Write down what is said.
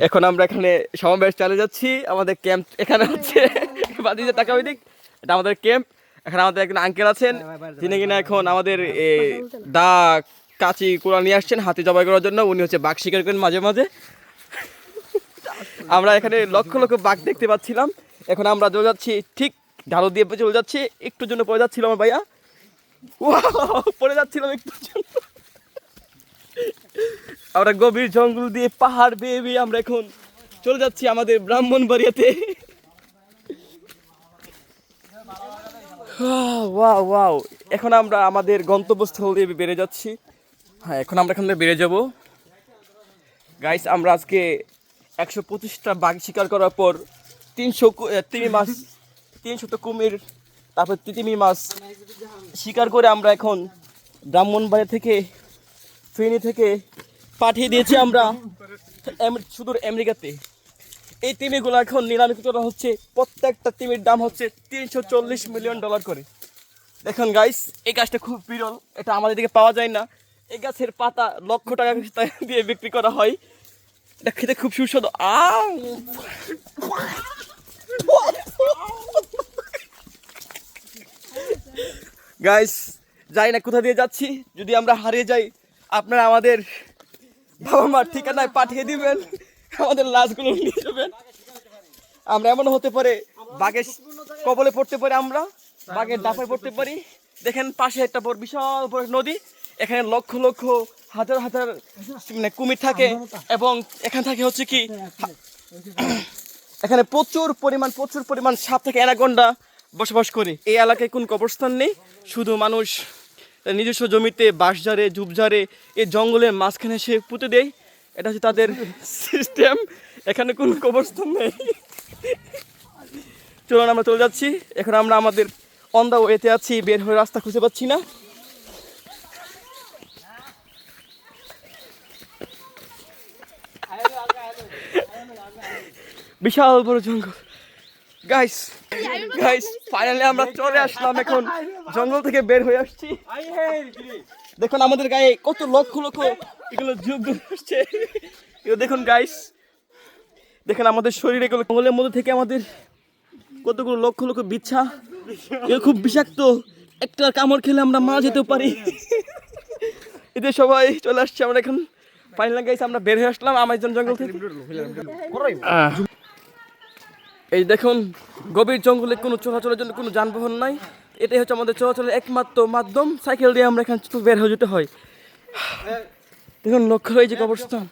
এখন আমরা এখানে সমাবেশ চালিয়ে যাচ্ছি। আমাদের ক্যাম্প এখানে হচ্ছে বাদিতে টাকা ওইদিক, এটা আমাদের ক্যাম্প। এখানে আমাদের একজন আঙ্কেল আছেন, তিনি কিনা এখন আমাদের দা কাঁচি কুড়া নিয়ে আসছেন হাতি জবাই করার জন্য। উনি হচ্ছে বাঘ শিকার করেন মাঝে মাঝে। আমরা এখানে লক্ষ লক্ষ বাঘ দেখতে পাচ্ছিলাম। এখন আমরা চলে যাচ্ছি, ঠিক ঢালু দিয়ে চলে যাচ্ছি। একটুর জন্য পড়ে যাচ্ছিল আমার ভাইয়া, পড়ে যাচ্ছিলাম একটুর জন্য। আমরা গভীর জঙ্গল দিয়ে পাহাড় বেয়ে বেয়ে আমরা এখন চলে যাচ্ছি আমাদের ব্রাহ্মণবাড়িয়াতে। ওয়াও ওয়াও, এখন আমরা আমাদের গন্তব্যস্থল দিয়ে বেরিয়ে যাচ্ছি। হ্যাঁ, এখন আমরা এখান থেকে বেরিয়ে যাব। গাইস, আমরা আজকে 125টা বাঘ শিকার করার পর 300 তিমি মাছ, 300 কুমির, তারপর তিমি মাছ শিকার করে আমরা এখন ব্রাহ্মণবাড়িয়া থেকে, ফেনী থেকে পাঠিয়ে দিয়েছি আমরা সুদূর আমেরিকাতে। এই তিমিগুলো এখন নিলামে করা হচ্ছে, প্রত্যেকটা তিমির দাম হচ্ছে $340 মিলিয়ন করে। দেখুন গাইস, এই গাছটা খুব বিরল, এটা আমাদের দিকে পাওয়া যায় না। এই গাছের পাতা লক্ষ টাকা দিয়ে বিক্রি করা হয়। এটা খেতে খুব সুস্বাদু। গাইস, যাই না কোথা দিয়ে যাচ্ছি, যদি আমরা হারিয়ে যাই আপনারা আমাদের বাবা মার ঠিকানায় পাঠিয়ে দিবেন, আমাদের লাশগুলো নিয়ে যাবেন। আমরা এমন হতে পারে বাঘের কবলে পড়তে পারি, আমরা বাঘের দাপায় পড়তে পারি। দেখেন পাশে একটা বড় বিশাল বড় নদী, এখানে লক্ষ লক্ষ হাজার হাজার মানে কুমির থাকে, এবং এখান থেকে হচ্ছে কি এখানে প্রচুর পরিমাণ সাপ থেকে অ্যানাকোন্ডা বসবাস করে। এই এলাকায় কোন কবরস্থান নেই, শুধু মানুষ নিজস্ব জমিতে বাঁশঝাড়ে ঝুপঝাড়ে এই জঙ্গলের মাঝখানে সে পুঁতে দেয়। এটা হচ্ছে তাদের সিস্টেম, এখানে কোনো কবরস্থান নেই। চলুন আমরা চলে যাচ্ছি। এখন আমরা আমাদের অন দা ওয়েতে আছি, বের হয়ে রাস্তা খুঁজে পাচ্ছি না। বিশাল বড় জঙ্গল। গাইস ফাইনালি আমরা চলে আসলাম, এখন জঙ্গল থেকে বের হয়ে আসছি। দেখুন আমাদের গায়ে কত লক্ষ লক্ষ এগুলো যুগ আসছে। দেখুন গাইস, দেখেন আমাদের শরীরে এগুলো জঙ্গলের মধ্যে থেকে আমাদের কতগুলো লক্ষ লক্ষ বিচ্ছা, এগুলো খুব বিষাক্ত, একটা কামড় খেলে আমরা মারা যেতেও পারি। এদের সবাই চলে আসছে, আমরা এখন ফাইনালি গাইস আমরা বের হয়ে আসলাম আমাজন জঙ্গল থেকে। এই দেখুন, গভীর জঙ্গলে কোনো চলাচলের জন্য কোনো যানবাহন নাই, এটাই হচ্ছে আমাদের চলাচলের একমাত্র মাধ্যম। সাইকেল দিয়ে আমরা এখান থেকে বের হয়ে যেতে হয়। দেখুন লক্ষ্য এই যে কবরস্থান।